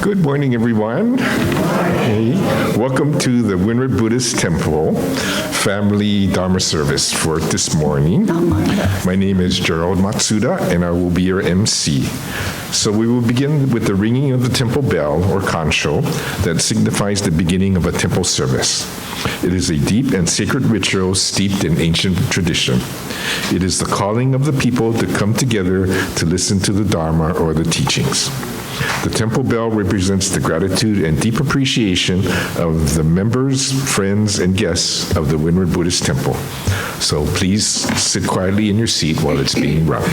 Good morning, everyone. Hey. Welcome to the Windward Buddhist Temple Family Dharma Service for this morning. My name is Gerald Matsuda, and I will be your MC. So we will begin with the ringing of the temple bell, or Kansho, that signifies the beginning of a temple service. It is a deep and sacred ritual steeped in ancient tradition. It is the calling of the people to come together to listen to the Dharma or the teachings. The temple bell represents the gratitude and deep appreciation of the members, friends, and guests of the Windward Buddhist Temple. So please sit quietly in your seat while it's being rung.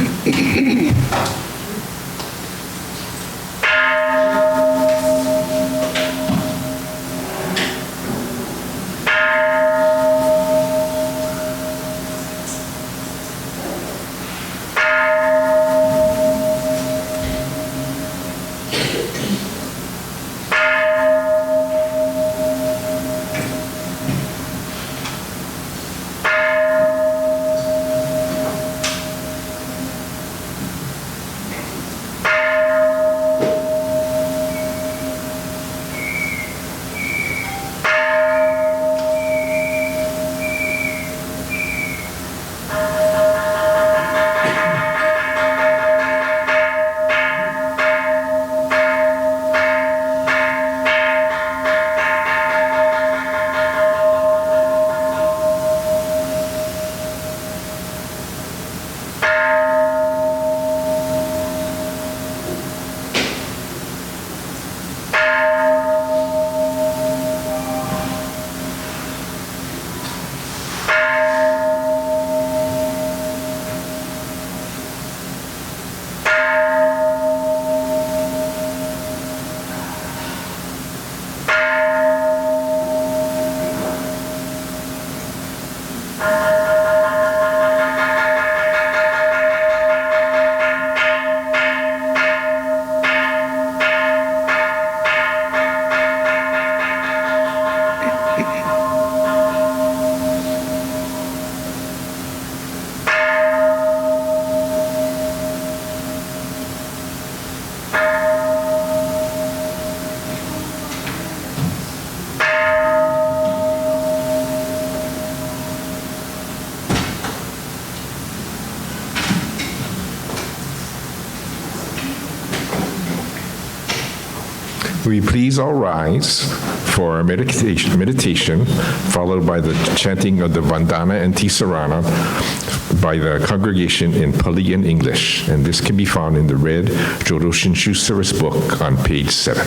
Will you please all rise for our meditation, followed by the chanting of the Vandana and Ti-Sarana by the congregation in Pali and English. And this can be found in the red Jodo Shinshu Service book on page 7.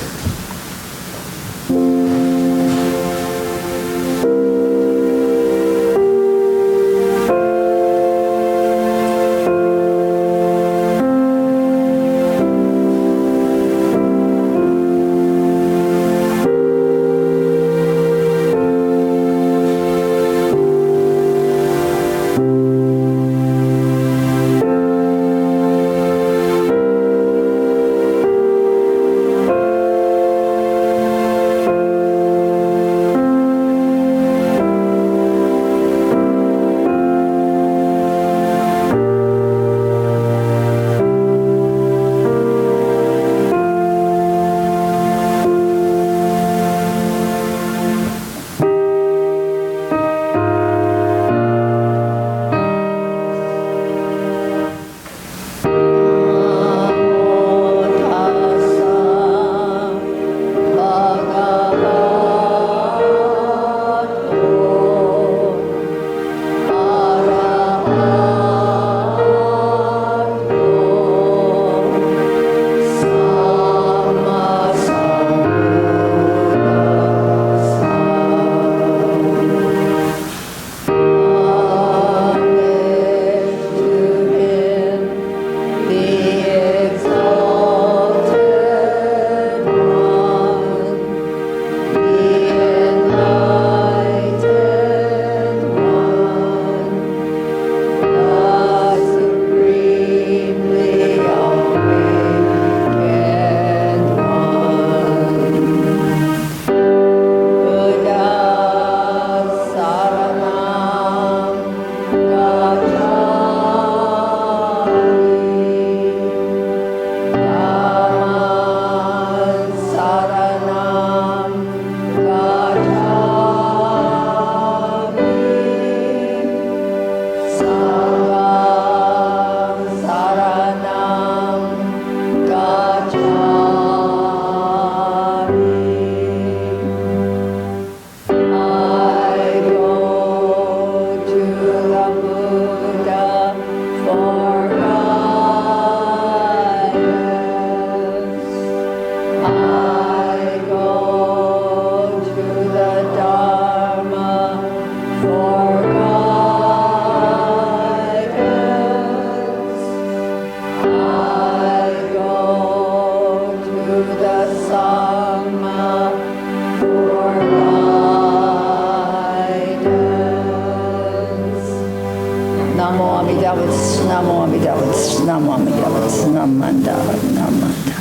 Amida Butsu, Namo Amida Butsu, Namanda, Namanda.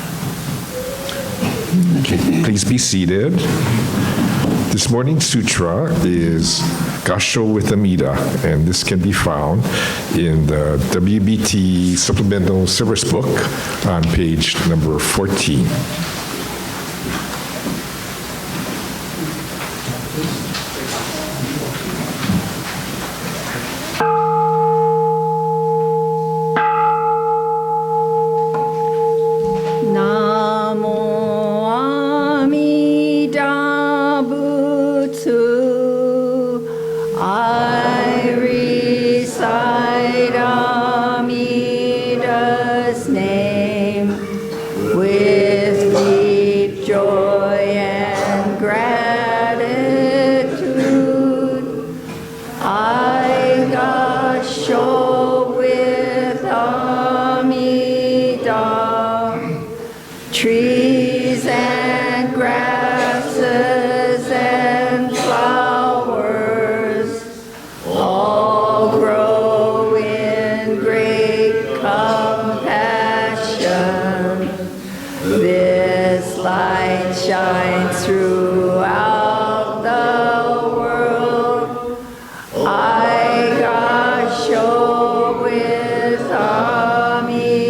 Okay, please be seated. This morning's sutra is Gassho with Amida, and this can be found in the WBT Supplemental Service Book on page number 14. Trees and grasses and flowers all grow in great compassion. This light shines throughout the world. I Gassho with Amida.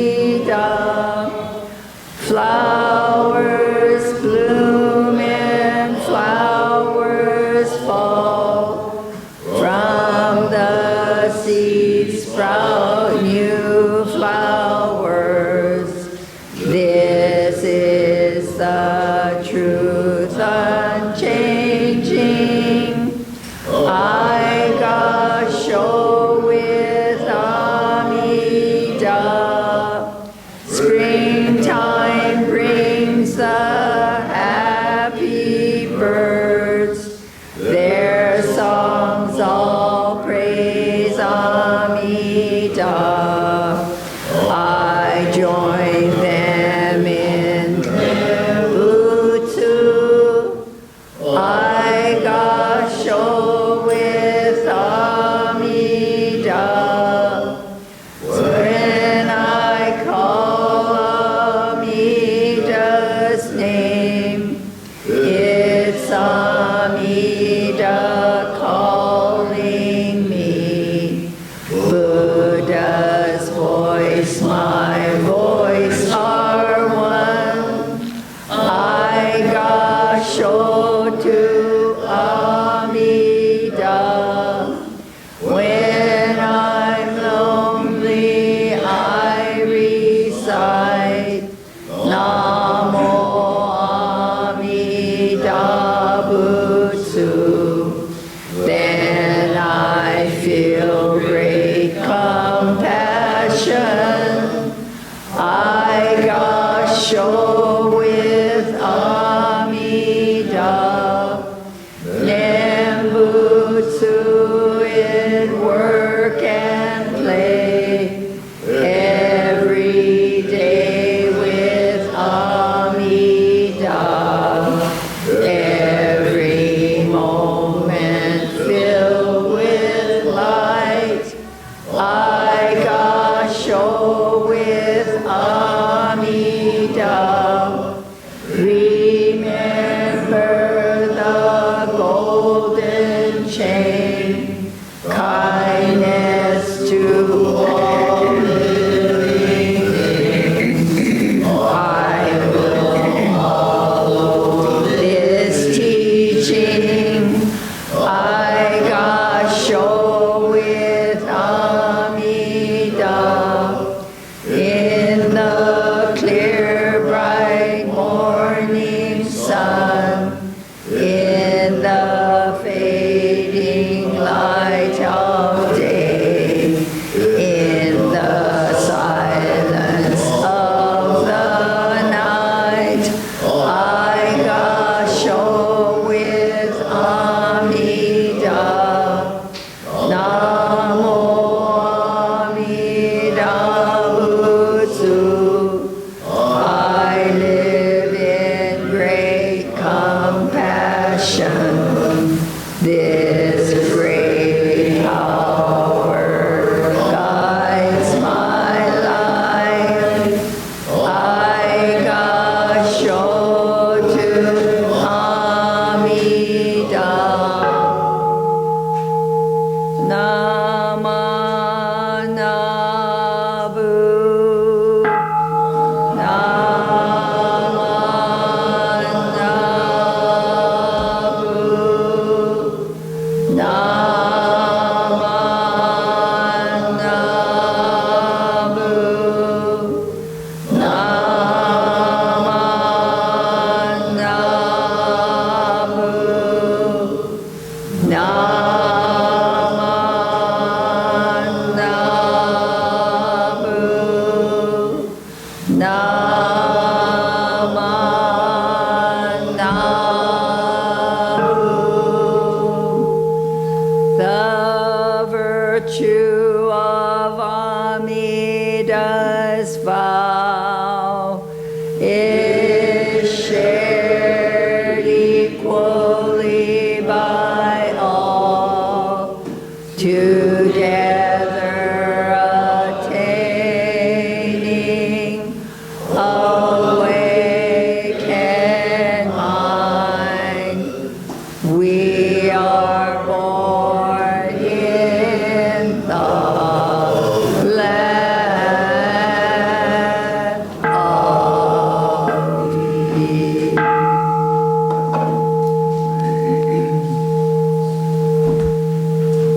Flowers bloom and flowers fall. From the seeds sprout new flowers. This is the truth unchanging. I Gassho with Amida. Springtime brings the happy birds. Their songs all praise Amida. I join them in Nembutsu. I Gassho with Amida. When I call Amida's name, it's Amida calling me. Buddha's voice, my voice are one. I Gassho to Amida. When I'm lonely, I recite Namo Amida Butsu. Then I feel great compassion. I Gassho with Amida. Nembutsu in work and play. Every day with Amida. Every moment filled with light. I Gassho with Amida. Remember the golden chain. Kindness to all living things. I will follow this teaching. I Gassho with Amida. In the clear, bright morning sun. In the fading light of day. In the silence of the night. I Gassho with Amida. Namo Amida Butsu. I live in great compassion. This great power guides my Amida's vow is shared equally by all, together attaining awakened mind. We are born in the land of the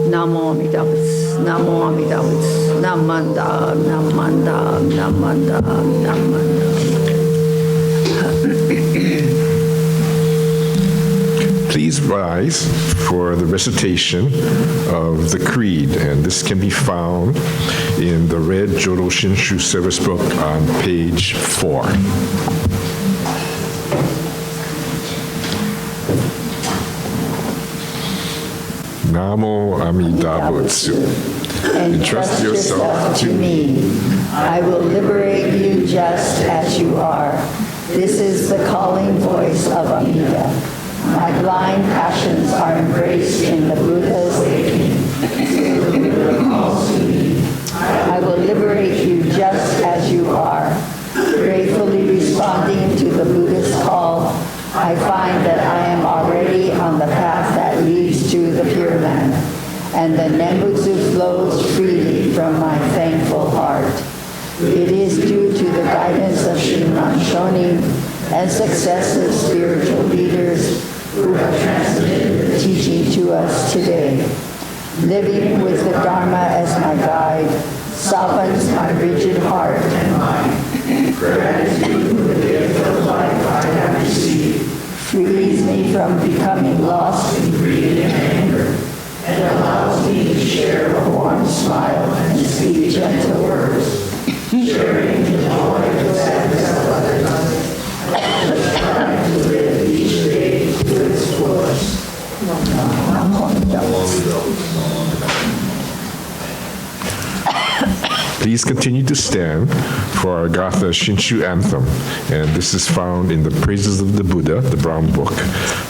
Namo Amida Butsu, Namo Amida Butsu, Namanda, Namanda, Namanda, Namanda. Please rise for the recitation of the Creed, and this can be found in the red Jodo Shinshu Service book on page 4. Namo Amida Butsu. Entrust yourself to me. I will liberate you just as you are. This is the calling voice of Amida. My blind passions are embraced in the Buddha's awakening. I will liberate you just as you are. Gratefully responding to the Buddha's call, I find that I am already on the path that leads to the Pure Land, and the Nembutsu flows freely from my thankful heart. It is due to the guidance of Shinran Shonin and successive spiritual leaders who have transmitted the teaching to us today. Living with the Dharma as my guide softens my rigid heart and mind. Gratitude for the gift of life I have received frees me from becoming lost in greed and anger, and allows me to share a warm smile and speak gentle words, sharing the joy and sadness of others. Trying to live each day to its fullest. Please continue to stand for our Gatha Shinshu Anthem, and this is found in the Praises of the Buddha, the Brown Book,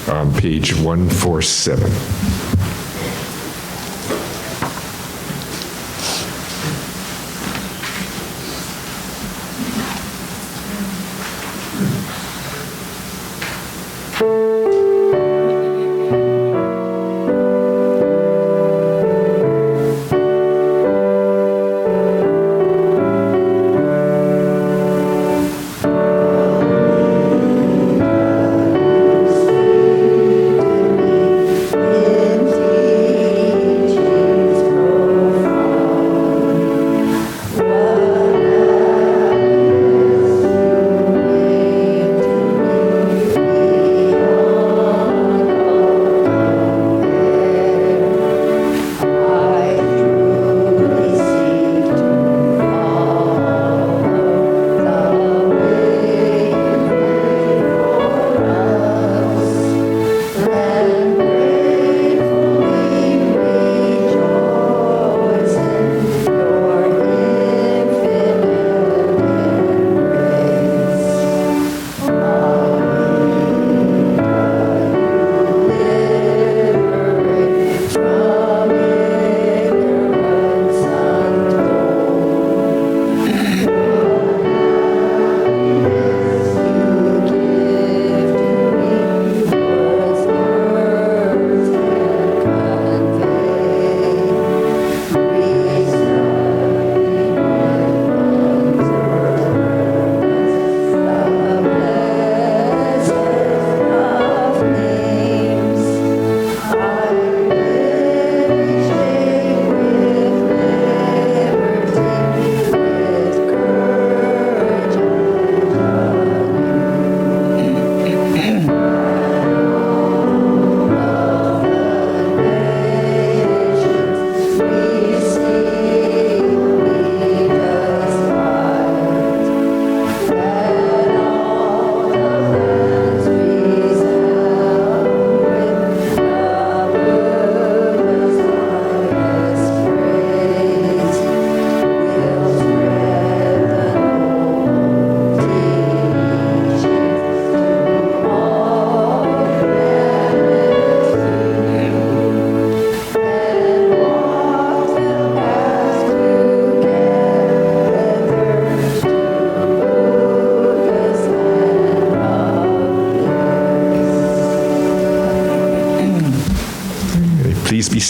on page 147. Yeah.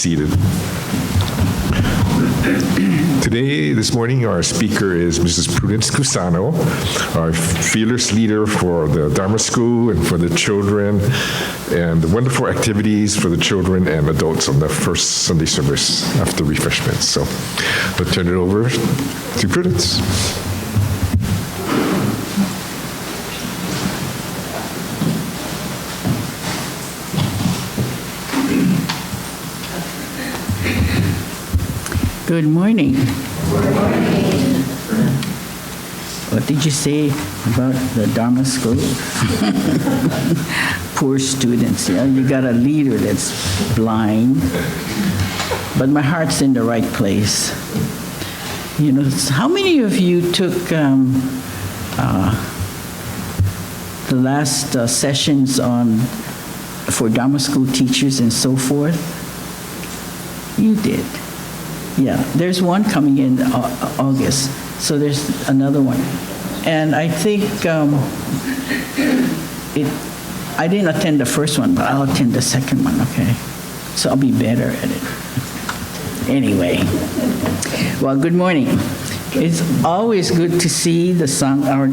seated. Today, this morning, our speaker is Mrs. Prudence Kusano, our fearless leader for the Dharma School and for the children, and the wonderful activities for the children and adults on the first Sunday service after refreshments. So I'll turn it over to Prudence. Good morning. Good morning. What did you say about the Dharma School? Poor students, yeah. You got a leader that's blind, but my heart's in the right place. You know, how many of you took the last sessions for Dharma School teachers and so forth? You did. Yeah, there's one coming in August, so there's another one. And I think I didn't attend the first one, but I'll attend the second one, okay? So I'll be better at it. Anyway, well, good morning. It's always good to see our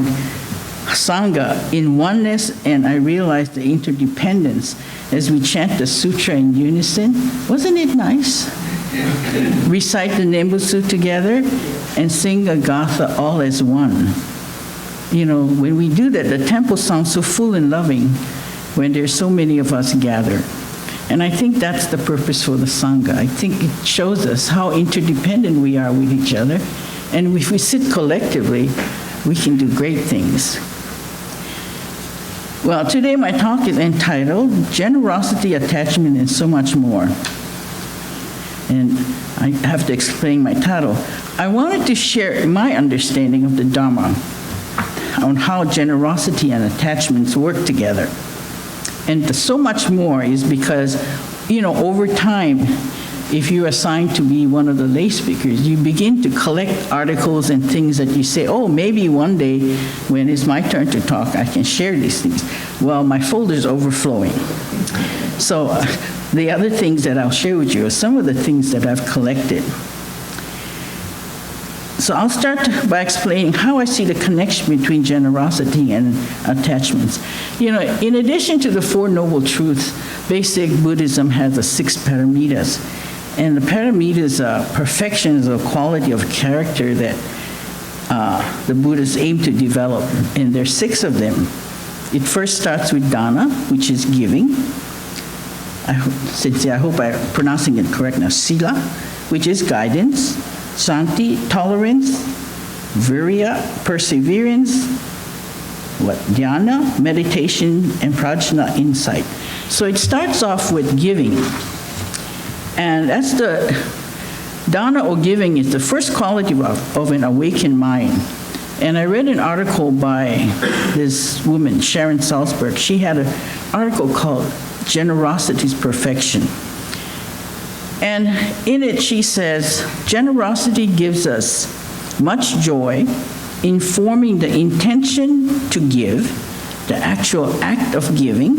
Sangha in oneness, and I realized the interdependence as we chant the Sutra in unison. Wasn't it nice? Recite the Nembutsu together and sing a Gatha all as one. You know, when we do that, the temple sounds so full and loving when there's so many of us gathered. And I think that's the purpose for the Sangha. I think it shows us how interdependent we are with each other. And if we sit collectively, we can do great things. Well, today my talk is entitled Generosity, Attachment, and So Much More. And I have to explain my title. I wanted to share my understanding of the Dharma on how generosity and attachments work together. And the so much more is because, you know, over time, if you're assigned to be one of the lay speakers, you begin to collect articles and things that you say, oh, maybe one day when it's my turn to talk, I can share these things. Well, my folder's overflowing. So the other things that I'll share with you are some of the things that I've collected. So I'll start by explaining how I see the connection between generosity and attachments. You know, in addition to the Four Noble Truths, basic Buddhism has the 6 paramitas. And the paramitas are perfections of quality of character that the Buddhists aim to develop. And there's 6 of them. It first starts with dana, which is giving. I hope I'm pronouncing it correct now. Sila, which is guidance. Santi, tolerance. Virya, perseverance. Dhyana, meditation. And prajna, insight. So it starts off with giving. And that's dana or giving is the first quality of an awakened mind. And I read an article by this woman, Sharon Salzberg. She had an article called Generosity's Perfection. And in it she says, generosity gives us much joy in forming the intention to give, the actual act of giving,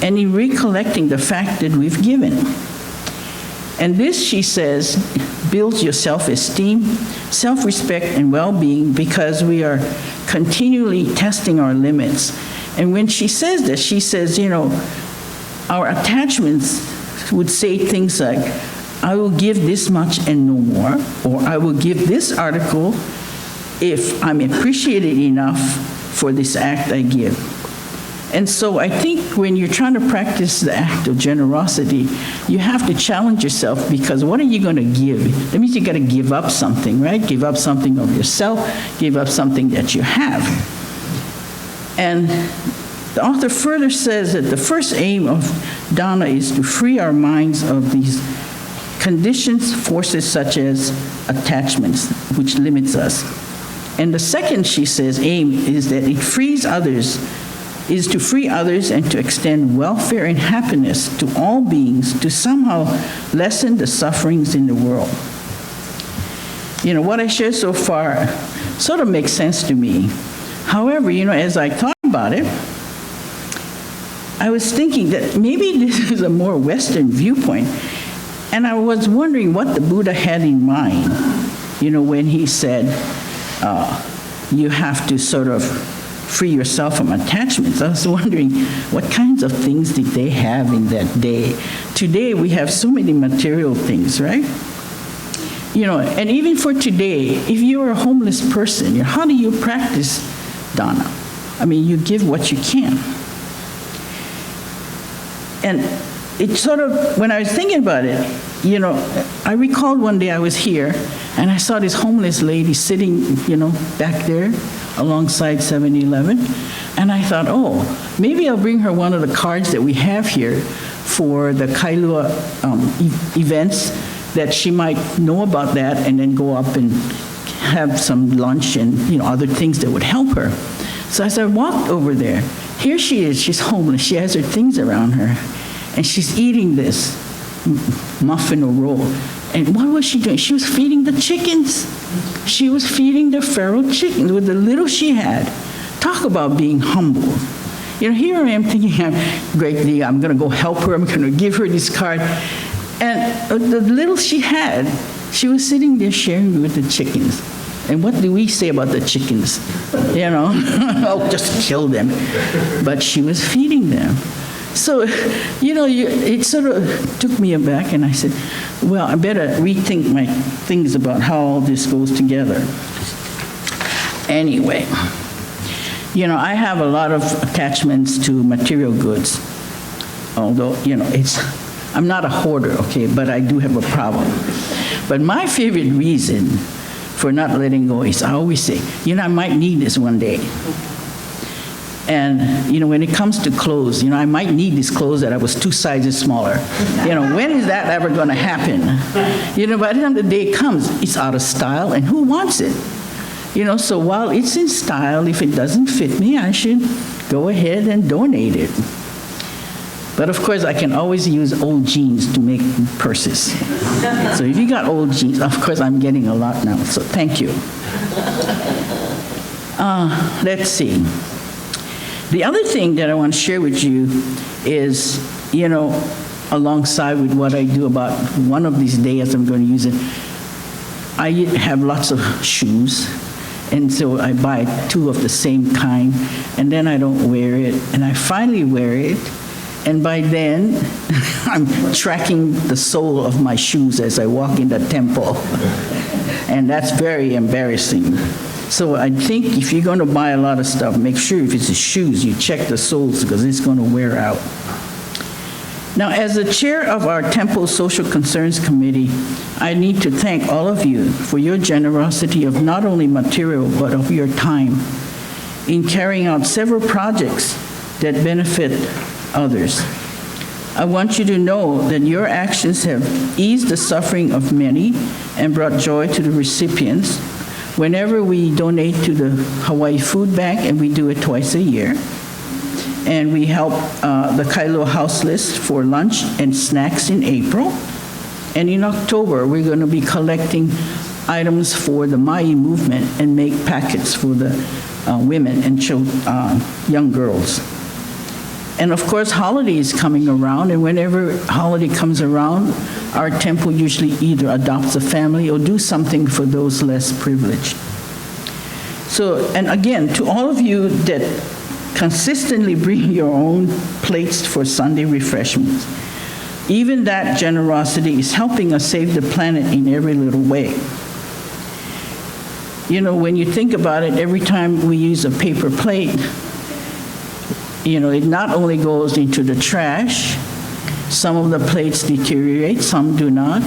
and in recollecting the fact that we've given. And this, she says, builds your self-esteem, self-respect, and well-being because we are continually testing our limits. And when she says this, she says, you know, our attachments would say things like, I will give this much and no more, or I will give this article if I'm appreciated enough for this act I give. And so I think when you're trying to practice the act of generosity, you have to challenge yourself, because what are you going to give? That means you got to give up something, right? Give up something of yourself, give up something that you have. And the author further says that the first aim of dana is to free our minds of these conditions, forces such as attachments, which limits us. And the second, she says, aim is that it frees others, is to free others and to extend welfare and happiness to all beings, to somehow lessen the sufferings in the world. You know, what I shared so far sort of makes sense to me. However, you know, as I thought about it, I was thinking that maybe this is a more Western viewpoint. And I was wondering what the Buddha had in mind, when he said, you have to sort of free yourself from attachments. I was wondering what kinds of things did they have in that day. Today we have so many material things, right? And even for today, if you're a homeless person, how do you practice dana? I mean, you give what you can. And it sort of, when I was thinking about it, I recalled one day I was here and I saw this homeless lady sitting, back there alongside 7-Eleven. And I thought, maybe I'll bring her one of the cards that we have here for the Kailua events, that she might know about that and then go up and have some lunch and, other things that would help her. So as I walked over there, here she is, she's homeless, she has her things around her, and she's eating this muffin or roll. And what was she doing? She was feeding the chickens. She was feeding the feral chickens with the little she had. Talk about being humble. Here I am thinking, I'm going to go help her, I'm going to give her this card. And the little she had, she was sitting there sharing with the chickens. And what do we say about the chickens? Oh, just kill them. But she was feeding them. So, it sort of took me aback, and I said, well, I better rethink my things about how all this goes together. Anyway, I have a lot of attachments to material goods, although, I'm not a hoarder, okay, but I do have a problem. But my favorite reason for not letting go is I always say, I might need this one day. And, when it comes to clothes, I might need these clothes that I was 2 sizes smaller. When is that ever going to happen? By the time the day comes, it's out of style, and who wants it? So while it's in style, if it doesn't fit me, I should go ahead and donate it. But of course, I can always use old jeans to make purses. So if you got old jeans, of course, I'm getting a lot now, so thank you. Let's see. The other thing that I want to share with you is, alongside with what I do about one of these days, I'm going to use it. I have lots of shoes, and so I buy 2 of the same kind, and then I don't wear it, and I finally wear it, and by then, I'm tracking the sole of my shoes as I walk in the temple, and that's very embarrassing. So I think if you're going to buy a lot of stuff, make sure if it's the shoes, you check the soles because it's going to wear out. Now, as the chair of our Temple Social Concerns Committee, I need to thank all of you for your generosity of not only material, but of your time in carrying out several projects that benefit others. I want you to know that your actions have eased the suffering of many and brought joy to the recipients. Whenever we donate to the Hawaii Food Bank, and we do it twice a year, and we help the Kailua House List for lunch and snacks in April, and in October, we're going to be collecting items for the Mai movement and make packets for the women and young girls. And of course, holiday is coming around, and whenever holiday comes around, our temple usually either adopts a family or do something for those less privileged. So, and again, to all of you that consistently bring your own plates for Sunday refreshments, even that generosity is helping us save the planet in every little way. When you think about it, every time we use a paper plate, it not only goes into the trash, some of the plates deteriorate, some do not,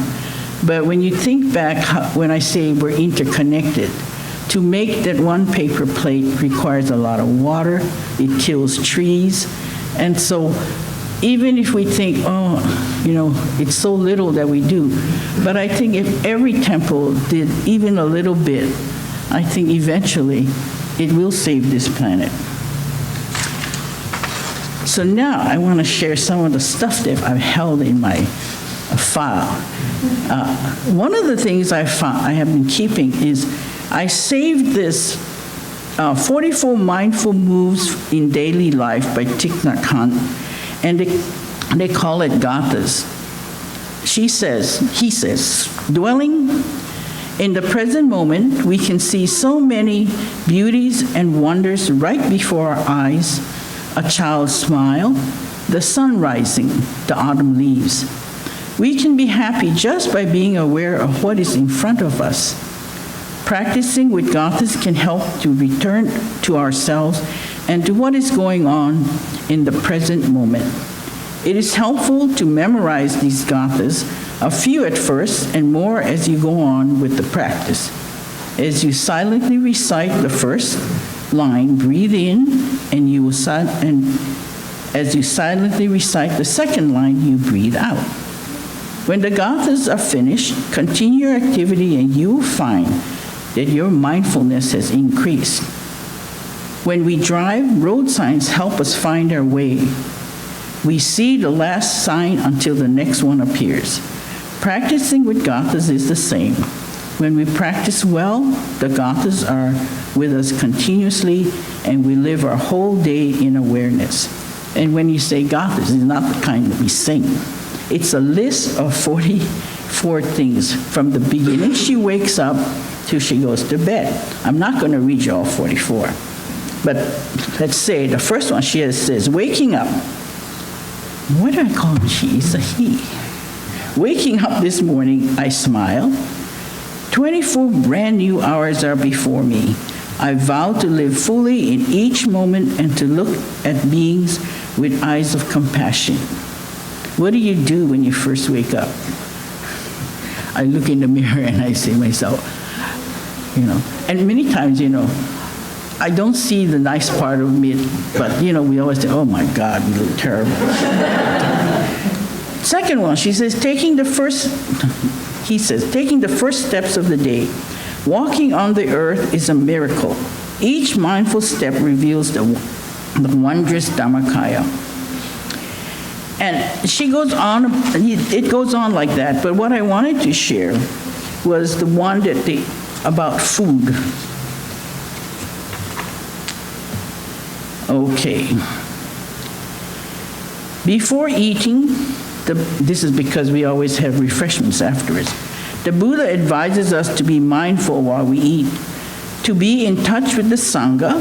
but when you think back, when I say we're interconnected, to make that one paper plate requires a lot of water, it kills trees, and so even if we think, it's so little that we do, but I think if every temple did even a little bit, I think eventually it will save this planet. So now I want to share some of the stuff that I've held in my file. One of the things I have been keeping is I saved this 44 Mindful Moves in Daily Life by Thich Nhat Hanh, and they call it Gathas. he says, dwelling in the present moment, we can see so many beauties and wonders right before our eyes: a child's smile, the sun rising, the autumn leaves. We can be happy just by being aware of what is in front of us. Practicing with gathas can help to return to ourselves and to what is going on in the present moment. It is helpful to memorize these gathas, a few at first and more as you go on with the practice. As you silently recite the first line, breathe in, and as you silently recite the second line, you breathe out. When the gathas are finished, continue your activity and you will find that your mindfulness has increased. When we drive, road signs help us find our way. We see the last sign until the next one appears. Practicing with gathas is the same. When we practice well, the gathas are with us continuously and we live our whole day in awareness. And when you say gathas, it's not the kind that we sing. It's a list of 44 things from the beginning she wakes up till she goes to bed. I'm not going to read you all 44. But let's say the first one she says, waking up. What do I call him? She is a he. Waking up this morning, I smile. 24 brand new hours are before me. I vow to live fully in each moment and to look at beings with eyes of compassion. What do you do when you first wake up? I look in the mirror and I say to myself, and many times, I don't see the nice part of me, but, we always say, oh my God, we look terrible. Second one, he says, taking the first steps of the day. Walking on the earth is a miracle. Each mindful step reveals the wondrous Dhammakaya. And she goes on, it goes on like that, but what I wanted to share was the one about food. Okay. Before eating, this is because we always have refreshments afterwards. The Buddha advises us to be mindful while we eat, to be in touch with the Sangha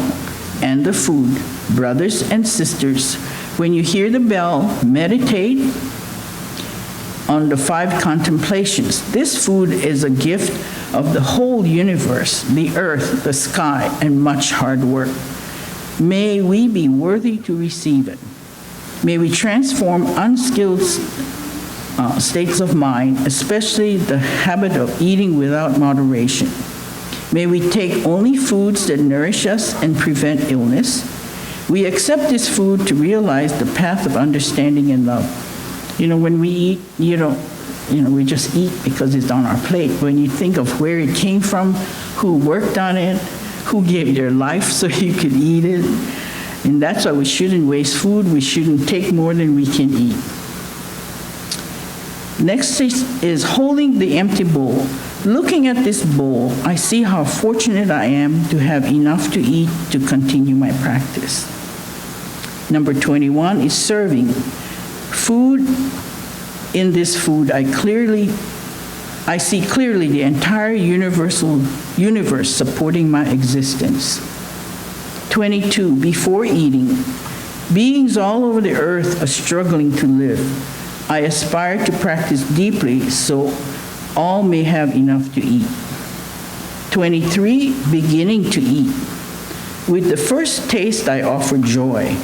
and the food, brothers and sisters. When you hear the bell, meditate on the 5 contemplations. This food is a gift of the whole universe, the earth, the sky, and much hard work. May we be worthy to receive it. May we transform unskilled states of mind, especially the habit of eating without moderation. May we take only foods that nourish us and prevent illness. We accept this food to realize the path of understanding and love. When we eat, we just eat because it's on our plate. When you think of where it came from, who worked on it, who gave their life so you could eat it, and that's why we shouldn't waste food. We shouldn't take more than we can eat. Next is holding the empty bowl. Looking at this bowl, I see how fortunate I am to have enough to eat to continue my practice. Number 21 is serving. Food. In this food, I see clearly the entire universe supporting my existence. 22, before eating. Beings all over the earth are struggling to live. I aspire to practice deeply so all may have enough to eat. 23, beginning to eat. With the first taste, I offer joy.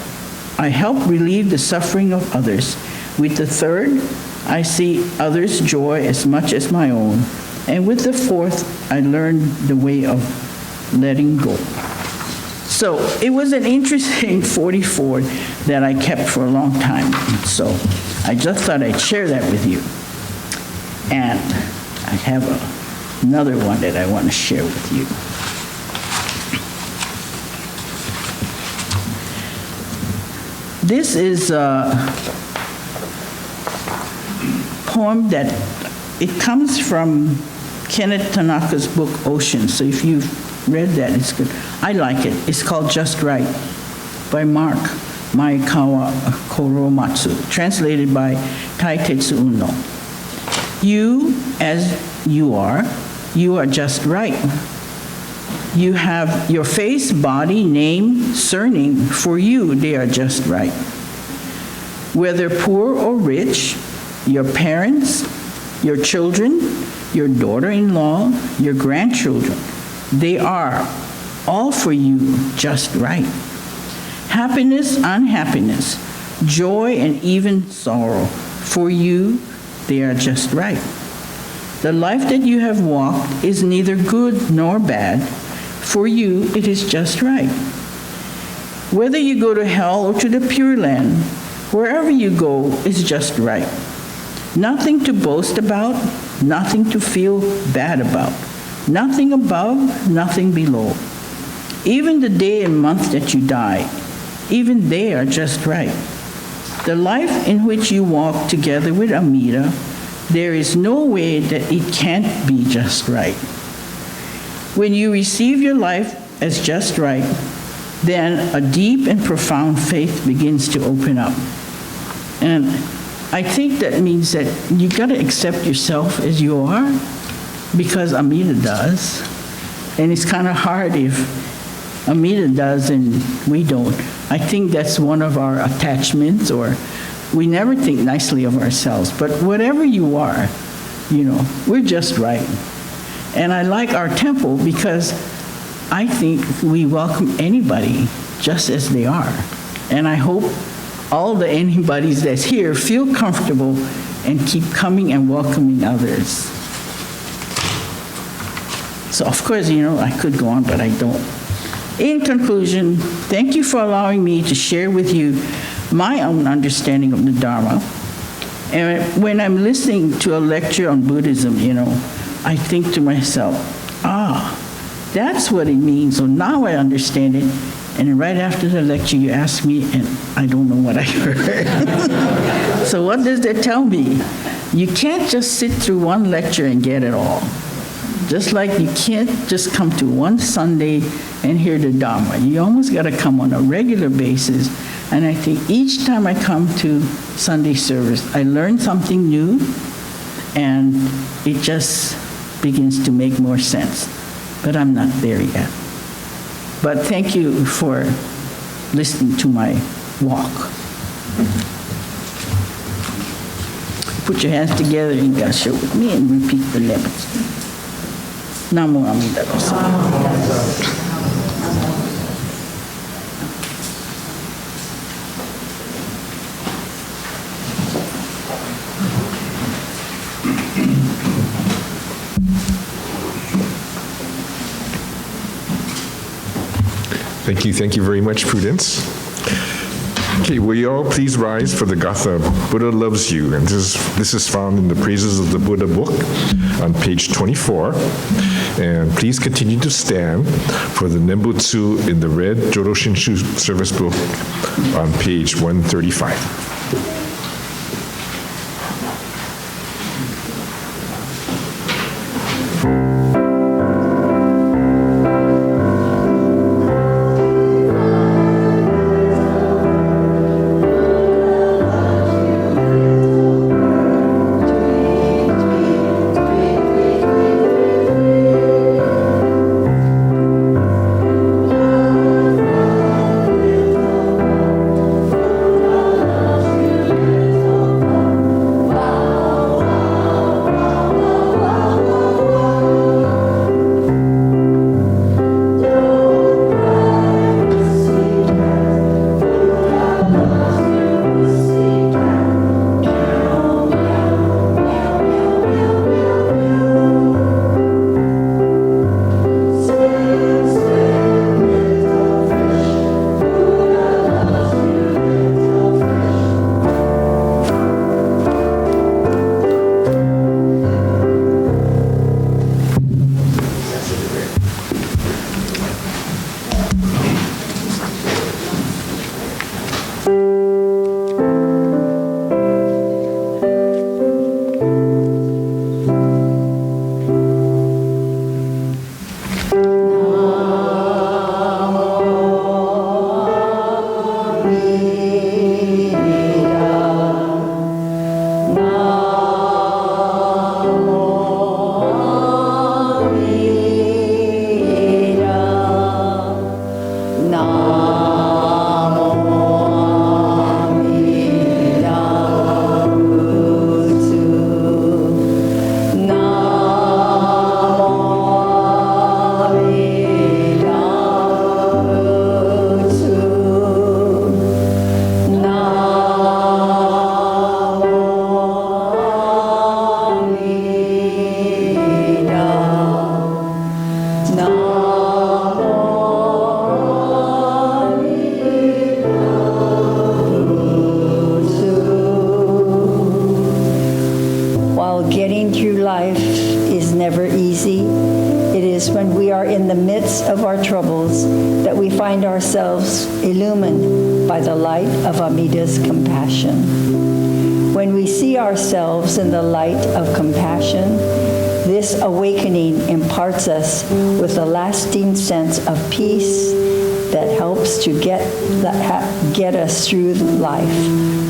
I help relieve the suffering of others. With the third, I see others' joy as much as my own. And with the fourth, I learn the way of letting go. So it was an interesting 44 that I kept for a long time. So I just thought I'd share that with you. And I have another one that I want to share with you. This is a poem that it comes from Kenneth Tanaka's book, Ocean. So if you've read that, it's good. I like it. It's called Just Right by Mark Maekawa Koromatsu, translated by Taitetsu Uno. You, as you are just right. You have your face, body, name, surname. For you, they are just right. Whether poor or rich, your parents, your children, your daughter-in-law, your grandchildren, they are all for you just right. Happiness, unhappiness, joy, and even sorrow, for you, they are just right. The life that you have walked is neither good nor bad. For you, it is just right. Whether you go to hell or to the Pure Land, wherever you go is just right. Nothing to boast about, nothing to feel bad about. Nothing above, nothing below. Even the day and month that you die, even they are just right. The life in which you walk together with Amida, there is no way that it can't be just right. When you receive your life as just right, then a deep and profound faith begins to open up. And I think that means that you got to accept yourself as you are, because Amida does. And it's kind of hard if Amida does and we don't. I think that's one of our attachments, or we never think nicely of ourselves. But whatever you are, we're just right. And I like our temple because I think we welcome anybody just as they are. And I hope all the anybodies that's here feel comfortable and keep coming and welcoming others. So of course, I could go on, but I don't. In conclusion, thank you for allowing me to share with you my own understanding of the Dharma. And when I'm listening to a lecture on Buddhism, I think to myself, that's what it means. So now I understand it. And right after the lecture, you ask me, and I don't know what I heard. So what does that tell me? You can't just sit through one lecture and get it all. Just like you can't just come to one Sunday and hear the Dharma. You almost got to come on a regular basis. And I think each time I come to Sunday service, I learn something new, and it just begins to make more sense. But I'm not there yet. But thank you for listening to my walk. Put your hands together in Gassho with me and repeat the Nembutsu. Namo Amida. Thank you very much, Prudence. Okay, will you all please rise for the Gatha, Buddha Loves You. And this is found in the Praises of the Buddha book on page 24. And please continue to stand for the Nembutsu in the red Jodo Shinshu service book on page 135. troubles that we find ourselves illumined by the light of Amida's compassion. When we see ourselves in the light of compassion, this awakening imparts us with a lasting sense of peace that helps to get us through life.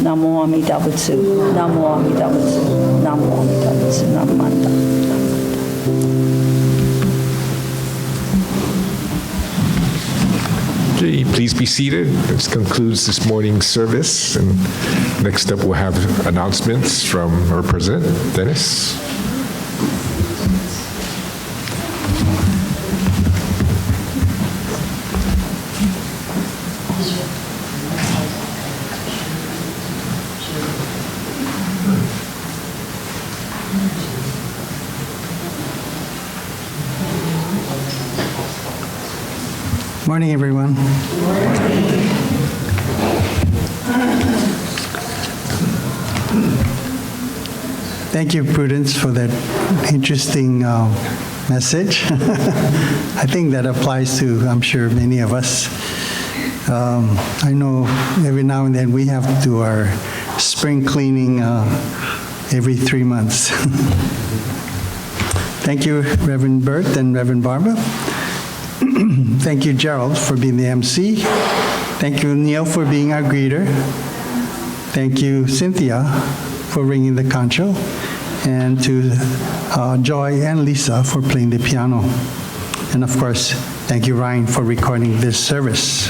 Namo Amida Butsu, Namo Amida Butsu, Namo Amida Butsu, Namanda. Okay, please be seated. This concludes this morning's service. And next up, we'll have announcements from our president, Dennis. Morning, everyone. Thank you, Prudence, for that interesting message. I think that applies to, I'm sure, many of us. I know every now and then we have to do our spring cleaning every 3 months. Thank you, Reverend Bert and Reverend Barbara. Thank you, Gerald, for being the MC. Thank you, Neil, for being our greeter. Thank you, Cynthia, for ringing the Kansho. And to Joy and Lisa for playing the piano. And of course, thank you, Ryan, for recording this service.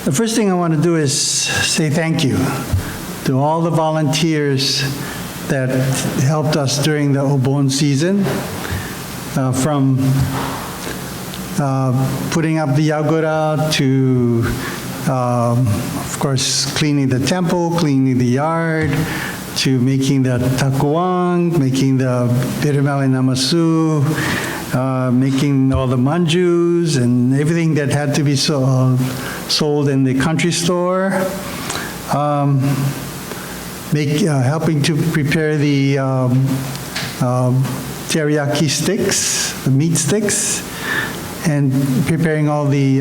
The first thing I want to do is say thank you to all the volunteers that helped us during the Obon season. From putting up the yagura to, of course, cleaning the temple, cleaning the yard, to making the takuang, making the birimeli namasu, making all the manjus and everything that had to be sold in the country store, helping to prepare the teriyaki sticks, the meat sticks, and preparing all the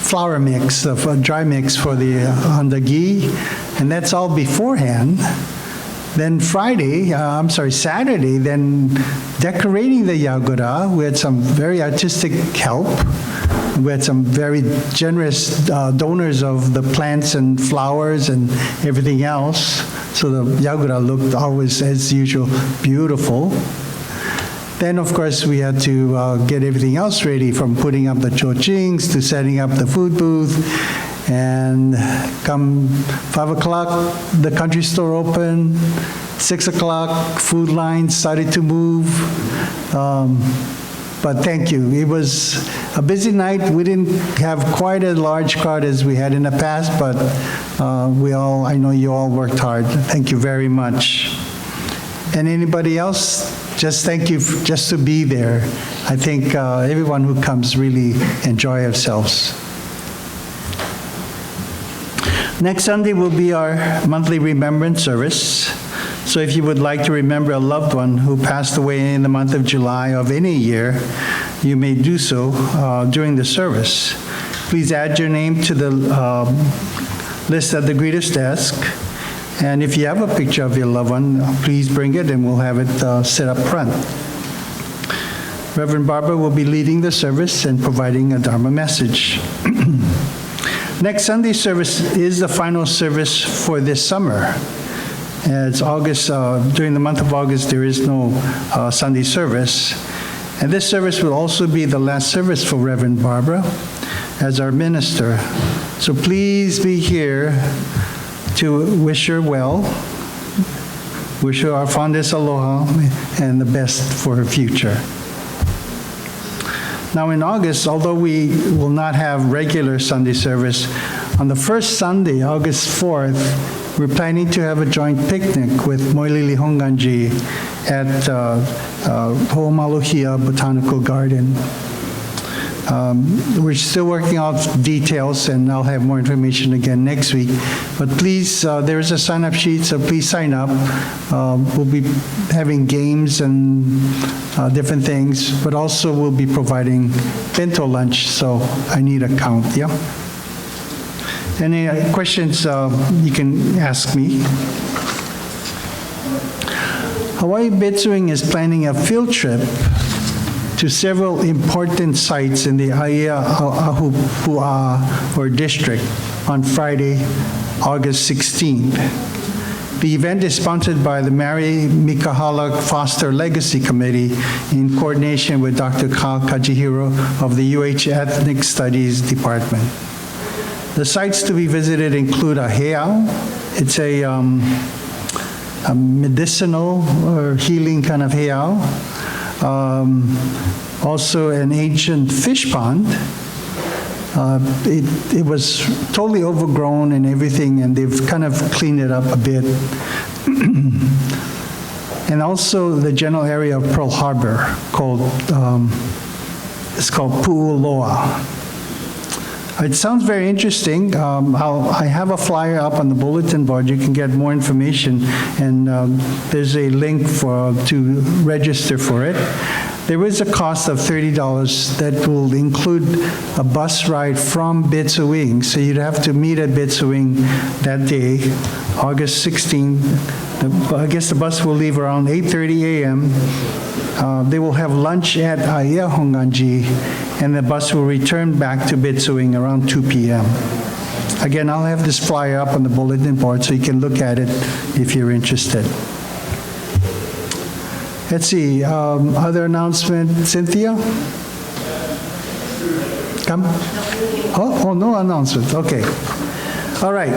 flour mix, dry mix for the handagi, and that's all beforehand. Then Saturday, then decorating the yagura. We had some very artistic help. We had some very generous donors of the plants and flowers and everything else. So the yagura looked always, as usual, beautiful. Then, of course, we had to get everything else ready, from putting up the chochings to setting up the food booth. And come 5 o'clock, the country store opened. 6 o'clock, food lines started to move. But thank you. It was a busy night. We didn't have quite a large crowd as we had in the past, but I know you all worked hard. Thank you very much. And anybody else, just thank you just to be there. I think everyone who comes really enjoy ourselves. Next Sunday will be our monthly remembrance service. So if you would like to remember a loved one who passed away in the month of July of any year, you may do so during the service. Please add your name to the list at the greeter's desk. And if you have a picture of your loved one, please bring it and we'll have it set up front. Reverend Barbara will be leading the service and providing a Dharma message. Next Sunday service is the final service for this summer. It's August, during the month of August, there is no Sunday service. And this service will also be the last service for Reverend Barbara as our minister. So please be here to wish her well, wish her our fondest aloha and the best for her future. Now in August, although we will not have regular Sunday service, on the first Sunday, August 4th, we're planning to have a joint picnic with Moilili Hongwanji at Ho'omaluhia Botanical Garden. We're still working out details, and I'll have more information again next week. But please, there is a sign-up sheet, so please sign up. We'll be having games and different things, but also we'll be providing bento lunch, so I need a count, yeah? Any questions, you can ask me. Hawaii Betsuing is planning a field trip to several important sites in the Aiea-Ahupua or district on Friday, August 16th. The event is sponsored by the Mary Mikahala Foster Legacy Committee in coordination with Dr. Kyle Kajihiro of the UH Ethnic Studies Department. The sites to be visited include a heiau. It's a medicinal or healing kind of heiau. Also an ancient fish pond. It was totally overgrown and everything, and they've kind of cleaned it up a bit. And also the general area of Pearl Harbor it's called Pu'uloa. It sounds very interesting. I have a flyer up on the bulletin board. You can get more information, and there's a link to register for it. There is a cost of $30 that will include a bus ride from Betsuing. So you'd have to meet at Betsuing that day, August 16th. I guess the bus will leave around 8:30 a.m. They will have lunch at Aiea Hongwanji, and the bus will return back to Betsuing around 2 p.m. Again, I'll have this flyer up on the bulletin board so you can look at it if you're interested. Let's see, other announcement, Cynthia? Come? Oh, no announcement, okay. All right,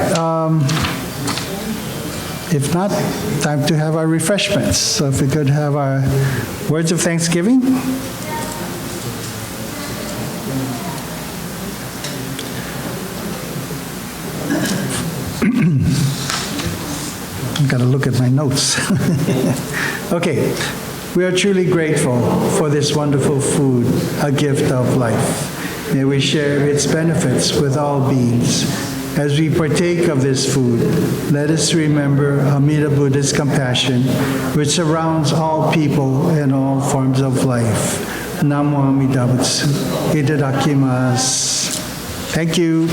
if not, time to have our refreshments. So if we could have our words of thanksgiving. I've got to look at my notes. Okay. We are truly grateful for this wonderful food, a gift of life. May we share its benefits with all beings. As we partake of this food, let us remember Amida Buddha's compassion, which surrounds all people and all forms of life. Namo Amida Butsu. Itadakimasu. Thank you.